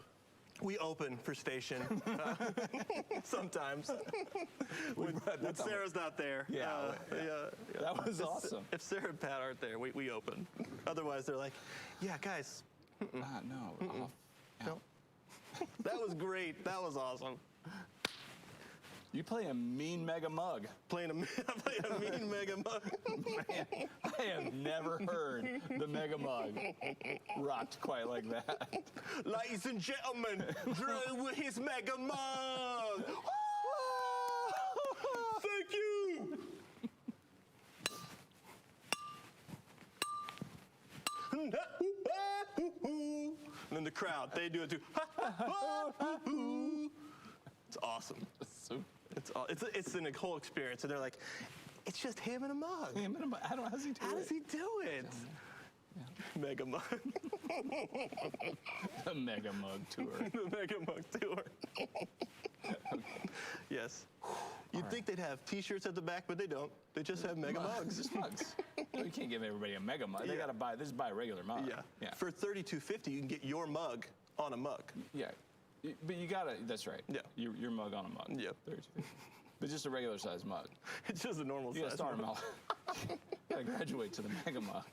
We open for station sometimes when Sarah's not there. Yeah, that was awesome. If Sarah and Pat aren't there, we open. Otherwise, they're like, yeah, guys, No, off. no. That was great. That was awesome. You play a mean mega mug. Playing a mean mega mug. Man, I have never heard the mega mug rocked quite like that. Ladies and gentlemen, Drew with his mega mug. Thank you. And then the crowd, they do it too. It's awesome. So, It's a whole experience, and they're like, it's just him and a mug. how does he do How it? does he do it? Mega mug. The mega mug tour. The mega mug tour. Yes. You'd think they'd have T-shirts at the back, but they don't. They just have mega mugs. Just mugs. You can't give everybody a mega mug. They Yeah. gotta buy. Just buy a regular mug. Yeah. For $32.50, you can get your mug on a mug. Yeah. But you gotta. That's right. Yeah. Your mug on a mug. Yeah. But just a regular size mug. It's just a normal You gotta size start mug. them out. You gotta graduate to the mega mug.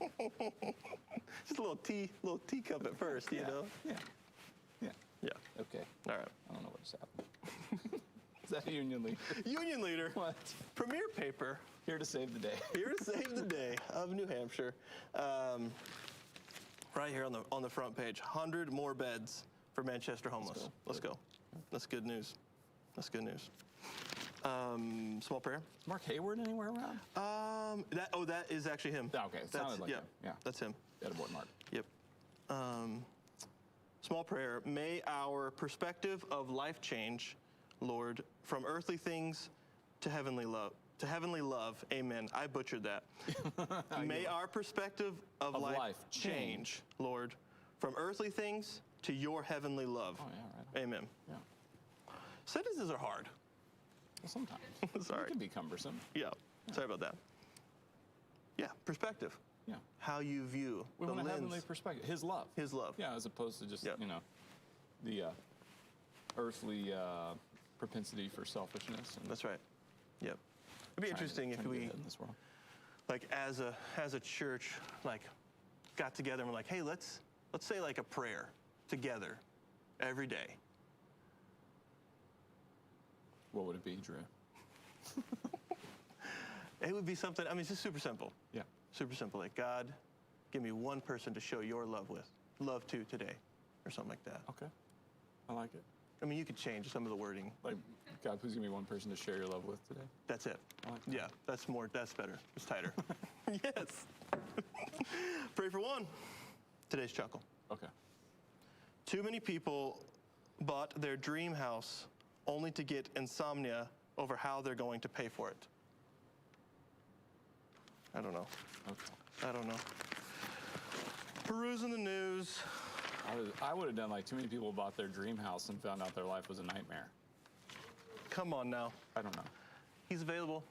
Just a little teacup at first, you know. Yeah. Yeah. Yeah. Okay. All right. I don't know what just happened. Is that a union leader? Union leader. What? Premier paper. Here to save the day. Here to save the day of New Hampshire. Right here on the front page, 100 more beds for Manchester homeless. Let's go. That's good news. That's good news. Small prayer. Is Mark Hayward anywhere around? That is actually him. Okay, it sounded like yeah, him. Yeah. that's him. That boy, Mark. Yep. Small prayer. May our perspective of life change, Lord, from earthly things to heavenly love. To heavenly love. Amen. I butchered that. May our perspective of life change, Lord, from earthly things to your heavenly love. Oh, yeah, right. Amen. Yeah. Sentences are hard. Well, sometimes. Sorry. It can be cumbersome. Yeah. Sorry about that. Yeah. Perspective. Yeah. How you view We the want a lens. heavenly perspective. His love. His love. Yeah, as opposed to just, Yeah. The earthly propensity for selfishness. And That's right. Yep. It'd be interesting if trying to we, get ahead in this world. like, as a church, like, got together and we're like, hey, let's say like a prayer together every day. What would it be, Drew? It would be something. I mean, it's just super simple. Yeah. Super simple. Like, God, give me one person to show your love to today, or something like that. Okay. I like it. I mean, you could change some of the wording. Like, God, please give me one person to share your love with today. That's it. I like that. Yeah, that's better. It's tighter. Yes. Pray for one. Today's chuckle. Okay. Too many people bought their dream house only to get insomnia over how they're going to pay for it. I don't know. Okay. I don't know. Perusing the news. I would have done like too many people bought their dream house and found out their life was a nightmare. Come on now. I don't know. He's available.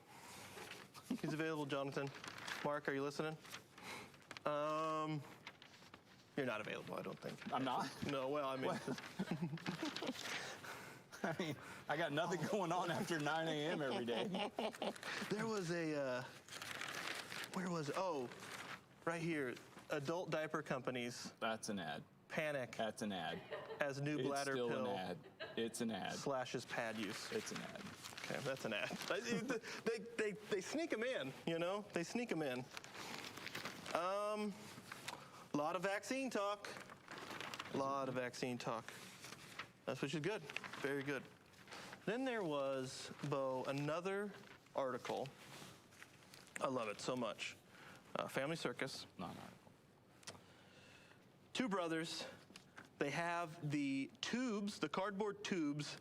He's available, Jonathan. Mark, are you listening? You're not available, I don't think. I'm not? No, well, I mean, I mean, I got nothing going on after 9 a.m. every day. there was where was it? Oh, right here. Adult diaper companies That's an ad. panic That's an ad. as new It's bladder still pill an ad. It's an ad. slashes pad use. It's an ad. Okay, that's an ad. They sneak them in, you know? They sneak them in. A lot of vaccine talk. A lot of vaccine talk. That's which is good. Very good. Then there was, Bo, another article. I love it so much. Family Circus. Not an article. Two brothers. They have the tubes, the cardboard tubes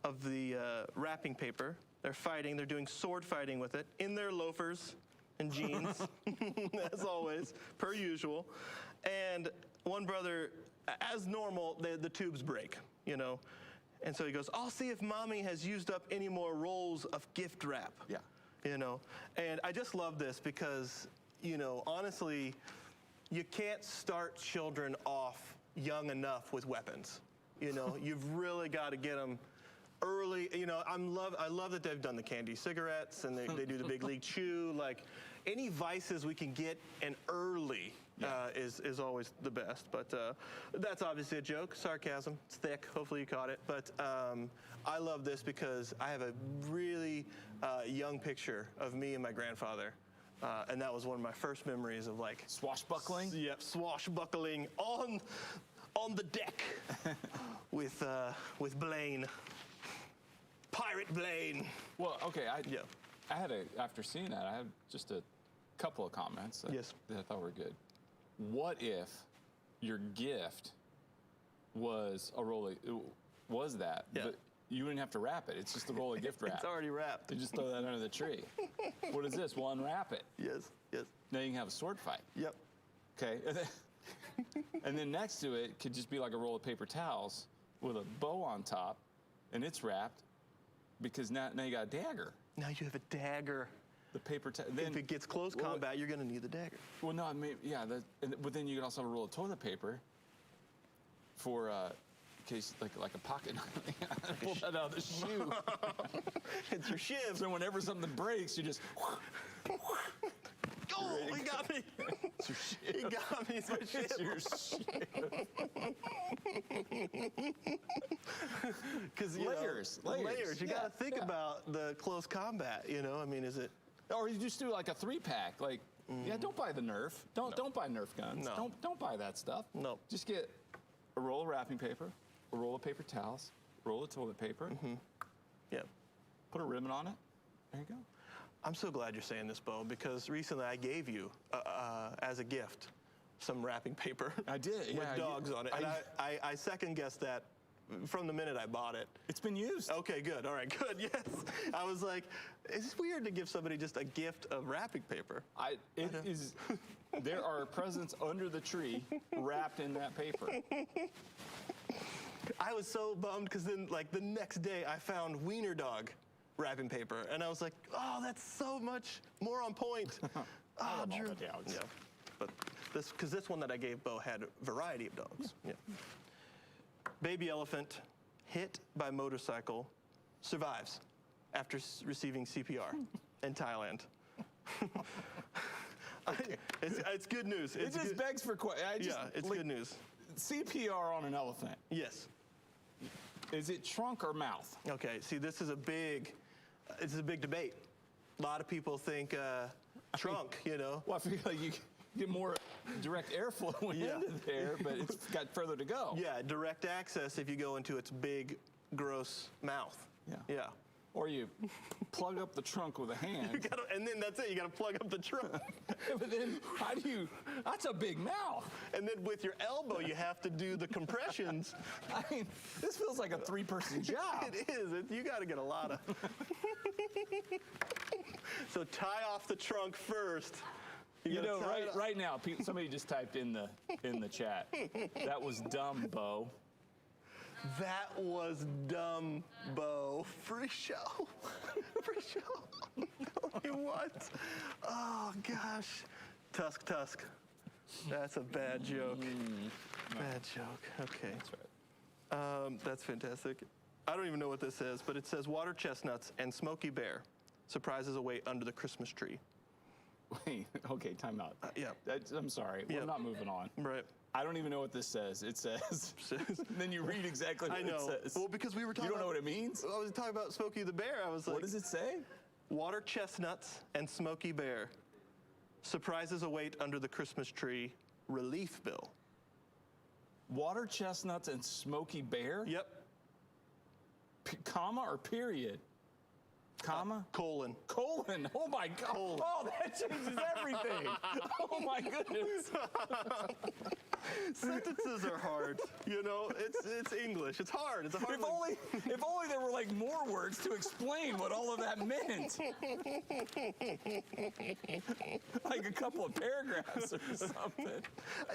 of the wrapping paper. They're fighting. They're doing sword fighting with it in their loafers and jeans, as always, per usual. And one brother, as normal, the tubes break, you know. And so he goes, I'll see if mommy has used up any more rolls of gift wrap. Yeah. You know, and I just love this because, you know, honestly, you can't start children off young enough with weapons. You know, you've really got to get them early. You know, I love that they've done the candy cigarettes and they do the big league chew. Like, any vices we can get in early is always the best. But that's obviously a joke, sarcasm. It's thick. Hopefully you caught it. But I love this because I have a really young picture of me and my grandfather. And that was one of my first memories of, like, Swashbuckling? Yep, swashbuckling on the deck with Blaine, Pirate Blaine. Well, okay. Yeah. After seeing that, I had just a couple of comments that, Yes. that I thought were good. What if your gift was a roll of, Yeah. but you wouldn't have to wrap it. It's just a roll of gift wrap. It's already wrapped. You just throw that under the tree. What is this? Well, unwrap it. Yes, yes, Now you can have a sword fight. yep. Okay. And then next to it could just be like a roll of paper towels with a bow on top, and it's wrapped because now you got a dagger. Now you have a dagger. The paper towel. If it gets close Well, combat, you're going to need the dagger. Well, no, I mean, yeah, but then you could also have a roll of toilet paper for in case, like a pocket knife. Pull that out of the shoe. It's your shiv. So whenever something breaks, you just. Oh, he got me. He got me. It's my shiv. It's your shit. Because Layers. You Yeah, got to think yeah. about the close combat. You know, I mean, is it? Or you just do like a 3-pack. Like, yeah, don't buy the Nerf. Don't buy Nerf guns. No. Don't buy that stuff. No. Just get a roll of wrapping paper, a roll of paper towels, a roll of toilet paper. Yeah. Put a ribbon on it. There you go. I'm so glad you're saying this, Bo, because recently I gave you, as a gift, some wrapping paper. I did, with yeah, dogs on it. And I second guessed that from the minute I bought it. It's been used. Okay, good. All right, good. Yes. I was like, it's weird to give somebody just a gift of wrapping paper. It is. There are presents under the tree wrapped in that paper. I was so bummed because then, like, the next day I found Wiener Dog wrapping paper, and I was like, oh, that's so much more on point. I love all Drew. the dogs. Yeah, but this one that I gave Bo had a variety of dogs. Yeah. Baby elephant hit by motorcycle survives after receiving CPR in Thailand. It's good news. It just begs for questions. Yeah, it's good news. CPR on an elephant. Yes. Is it trunk or mouth? Okay. See, this is a big debate. A lot of people think trunk. You know. Well, I feel like you get more direct airflow into there, but it's got further to go. Yeah, direct access if you go into its big, gross mouth. Yeah. Yeah. Or you plug up the trunk with a hand. And then that's it. You got to plug up the trunk. But then how do you? That's a big mouth. And then with your elbow, you have to do the compressions. I mean, this feels like a 3-person job. It is. You got to get a lot of. So tie off the trunk first. You know, gotta tie it off. right now, somebody just typed in the chat. That was dumb, Bo. That was dumb, Bo. Free show. Free show. What? Oh, gosh. Tusk. That's a bad joke. Bad joke. Okay. That's right. That's fantastic. I don't even know what this says, but it says water chestnuts and Smokey Bear. Surprises await under the Christmas tree. Wait, okay, time out. Yeah. I'm sorry. Yeah. We're not moving on. Right. I don't even know what this says. It says. Then you read exactly what I know. it says. Well, because we were talking You don't know about, what it means? I was talking about Smokey the Bear. I was like, What does it say? water chestnuts and Smokey Bear. Surprises await under the Christmas tree. Relief bill. Water chestnuts and Smokey Bear? Yep. Comma or period? Comma? Colon. Colon. Oh my God. Colon. Oh, that changes everything. Oh my goodness. Sentences are hard. You know, it's English. It's hard. It's a hard. If only there were like more words to explain what all of that meant. Like a couple of paragraphs or something.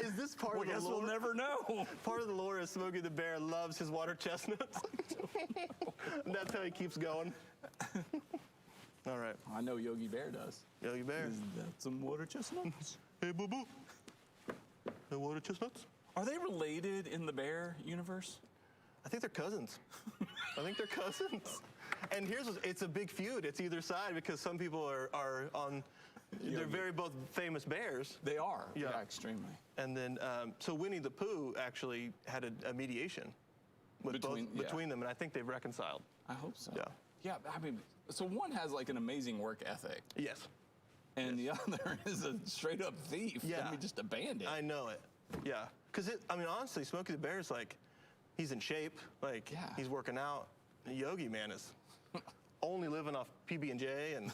Is this part Well, I of the guess lore? we'll never know. Part of the lore is Smokey the Bear loves his water chestnuts. And that's how he keeps going. All right. I know Yogi Bear does. Yogi Bear. Is that some water chestnuts? Hey, boo boo. and water chestnuts. Are they related in the bear universe? I think they're cousins. I think they're cousins. And it's a big feud. It's either side because some people are on, they're very both famous bears. They are. Yeah. Extremely. And then, so Winnie the Pooh actually had a mediation with between them, and I think they've reconciled. I hope so. Yeah. Yeah, I mean, so one has like an amazing work ethic, Yes, and the other is a straight up thief. Yeah. I mean, just abandoned. I know it. Yeah, because I mean, honestly, Smokey the Bear's like, he's in shape. Like, Yeah. he's working out. Yogi Man is only living off PB&J and.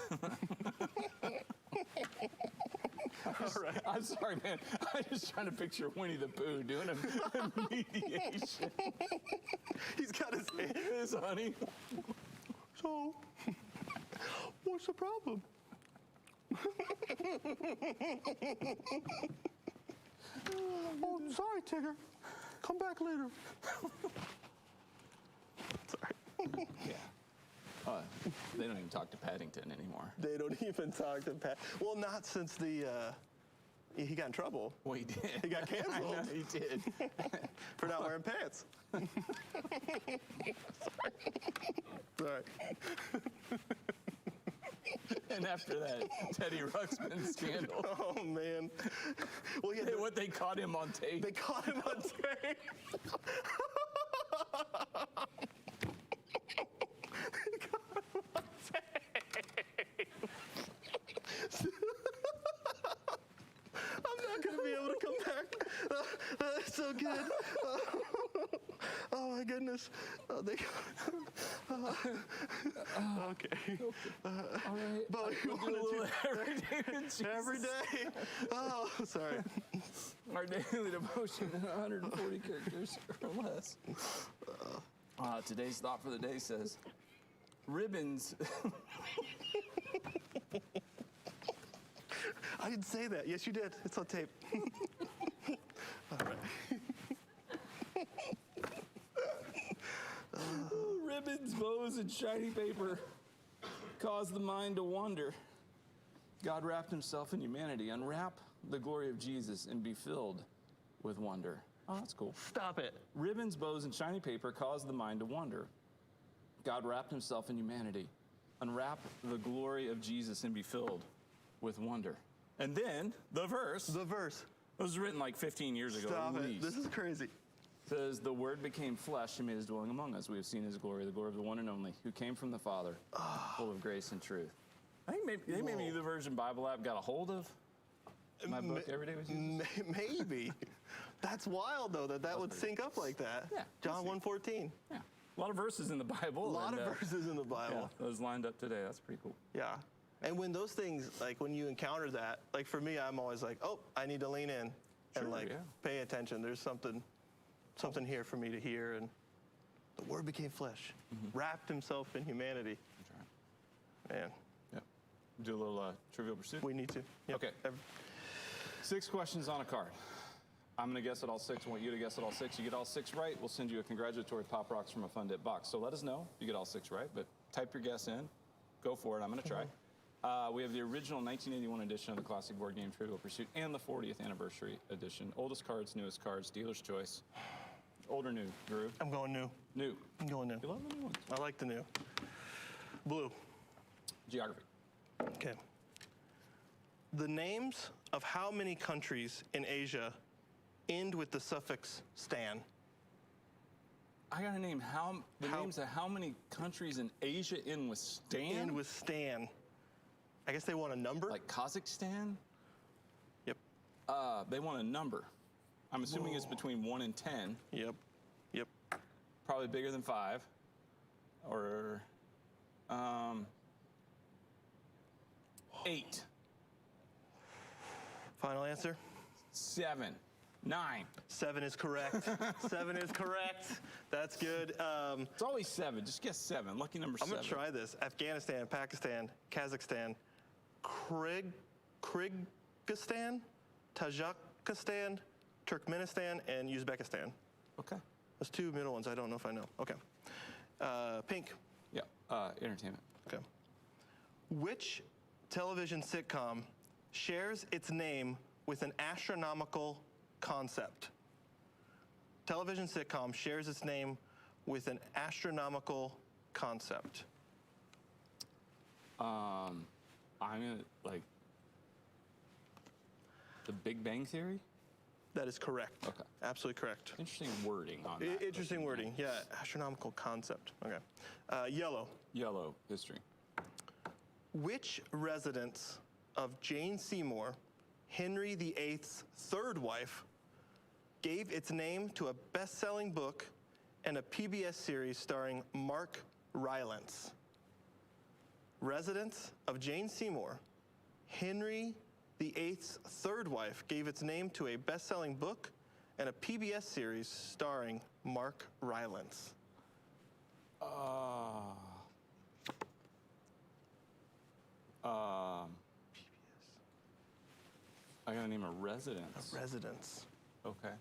All right. I'm sorry, man. I'm just trying to picture Winnie the Pooh doing a mediation. He's got his hand. His honey. So, what's the problem? Oh, sorry, Tigger. Come back later. Sorry. Yeah. They don't even talk to Paddington anymore. They don't even talk to Pat. Well, not since he got in trouble. Well, he did. He got canceled. I know, he did. For not wearing pants. Sorry. And after that Teddy Ruxpin scandal, Oh, man. Well, yeah, what they caught him on tape. they caught him on tape. I'm not going to be able to come back. That's so good. Oh, my goodness. Okay. All right. But you We'll do a wanted little to everyday with Jesus. every day. Oh, sorry. Our daily devotion in 140 characters or less. Today's thought for the day says, ribbons. I didn't say that. Yes, you did. It's on tape. All right. Ribbons, bows, and shiny paper cause the mind to wander. God wrapped himself in humanity. Unwrap the glory of Jesus and be filled with wonder. Oh, that's cool. Stop it. Ribbons, bows, and shiny paper cause the mind to wander. God wrapped himself in humanity. Unwrap the glory of Jesus and be filled with wonder. And then the verse. The verse. It was written like 15 years ago. Stop at it. least. This is crazy. Says, the Word became flesh and made his dwelling among us. We have seen his glory, the glory of the one and only, who came from the Father, full of grace and truth. I think maybe the Version Bible app got a hold of my book, Every Day with Jesus. Maybe. That's wild, though, that would sync up like that. Yeah, John 1:14. Yeah. A lot of verses in the Bible. A lot of verses in the Yeah, Bible. those lined up today. That's pretty cool. Yeah. And when those things, like when you encounter that, like for me, I'm always like, oh, I need to lean in and Sure, like yeah. pay attention. There's something here for me to hear. And the Word became flesh, wrapped himself in humanity. That's right. Man, Yep. Do a little Trivial Pursuit. we need to. Yep. Okay. 6 questions on a card. I'm going to guess at all 6. I want you to guess at all 6. You get all 6 right, we'll send you a congratulatory Pop Rocks from a Fun Dip box. So let us know if you get all 6 right, but type your guess in. Go for it. I'm going to try. We have the original 1981 edition of the classic board game Trivial Pursuit and the 40th anniversary edition. Oldest cards, newest cards, dealer's choice. Old or new, Drew? I'm going new. New. I'm going new. You love the new ones. I like the new. Blue. Geography. Okay. The names of how many countries in Asia end with the suffix stan? I got to name names of how many countries in Asia end with Stan? End with stan. I guess they want a number? Like Kazakhstan? Yep. They want a number. I'm assuming it's between 1 and 10. Yep. Yep. Probably bigger than 5. Or 8. Final answer? 7. 9. 7 is correct. 7 is correct. That's good. It's always 7. Just guess 7. Lucky number 7. I'm going to try this. Afghanistan, Pakistan, Kazakhstan, Kyrgyzstan, Tajikistan, Turkmenistan, and Uzbekistan. Okay. Those 2 middle ones I don't know if I know. Okay. Pink. Yeah. Entertainment. Okay. Which television sitcom shares its name with an astronomical concept. Television sitcom shares its name with an astronomical concept. I'm gonna like the Big Bang Theory. That is correct. Okay. Absolutely correct. Interesting wording on that. Interesting wording. Yeah, astronomical concept. Okay. Yellow. Yellow history. Which residence of Jane Seymour, Henry VIII's third wife, gave its name to a best-selling book and a PBS series starring Mark Rylance? Residence of Jane Seymour, Henry VIII's third wife, gave its name to a best-selling book and a PBS series starring Mark Rylance. I gotta name a residence. A residence. Okay.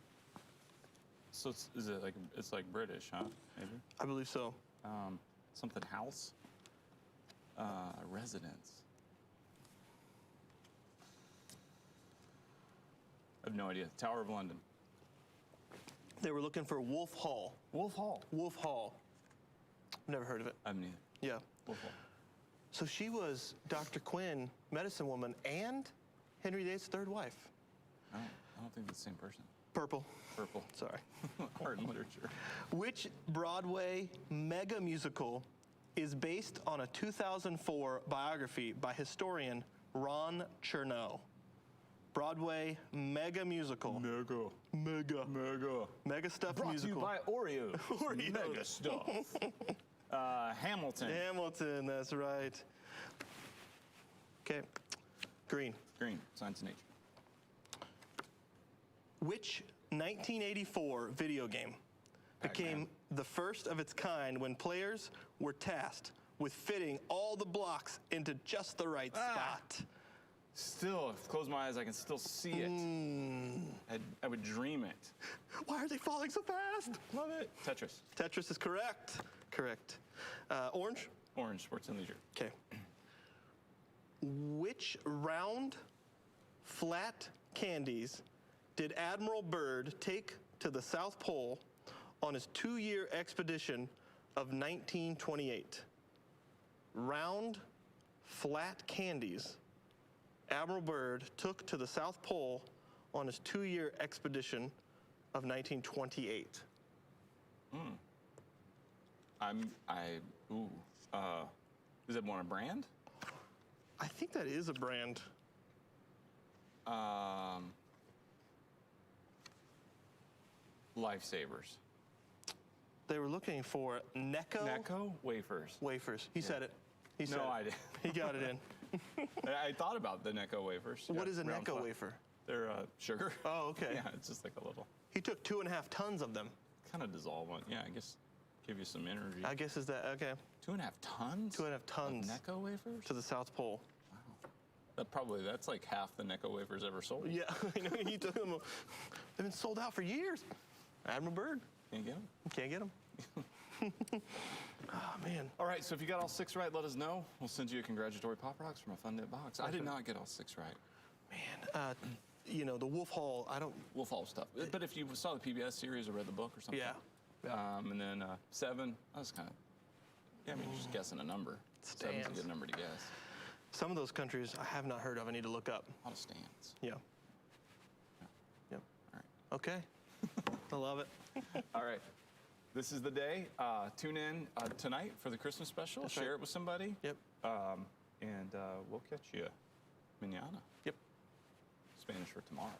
So is it like it's like British, huh? Maybe. I believe so. Something house. Residence. I have no idea. Tower of London. They were looking for Wolf Hall. Wolf Hall. Wolf Hall. Never heard of it. I mean, Yeah. Wolf Hall. So she was Dr. Quinn, medicine woman, and Henry VIII's third wife. I don't think it's the same person. Purple. Purple. Sorry. Art and literature. Which Broadway mega musical is based on a 2004 biography by historian Ron Chernow? Broadway mega musical. Mega stuff Brought musical. to you by Oreos. Oreos. Mega stuff. Hamilton. Hamilton, that's right. Okay. Green. Green. Science and nature. Which 1984 video game became the first of its kind when players were tasked with fitting all the blocks into just the right spot? Still, if I close my eyes, I can still see it. I would dream it. Why are they falling so fast? Love it. Tetris. Tetris is correct. Correct. Orange? Orange. Sports and leisure. Okay. Which round, flat candies did Admiral Byrd take to the South Pole on his 2-year expedition of 1928? Round, flat candies Admiral Byrd took to the South Pole on his 2-year expedition of 1928. Is it one a brand? I think that is a brand. Lifesavers. They were looking for Necco Necco wafers. wafers. He said it. He said No, it. I didn't. He got it in. I thought about the Necco wafers. What Yeah, is a round Necco flat. wafer? They're sugar. Oh, okay. Yeah, it's just like a little He took 2.5 tons of them. kind of dissolve one. Yeah, I guess give you some energy. I guess is that okay? 2.5 tons. 2.5 tons of Necco wafers. to the South Pole. That's like half the Necco wafers ever sold. Yeah, I know he took them. They've been sold out for years. Admiral Byrd, Can't get them. can't get them. Oh man. All right, so if you got all 6 right, let us know. We'll send you a congratulatory Pop Rocks from a Fun Knit box. I did not get all 6 right. Man, you know the Wolf Hall. I don't. Wolf Hall stuff. But if you saw the PBS series or read the book or something. Yeah. And then 7, I was kind of, yeah, I mean, you're just guessing a number. 7's a Stands. good number to guess. Some of those countries I have not heard of. I need to look up. A lot of stands. Yeah. Yep. All right. Okay. I love it. All right. This is the day. Tune in tonight for the Christmas special. That's Share right. it with somebody. Yep. And we'll catch you mañana. Yep. Spanish for tomorrow.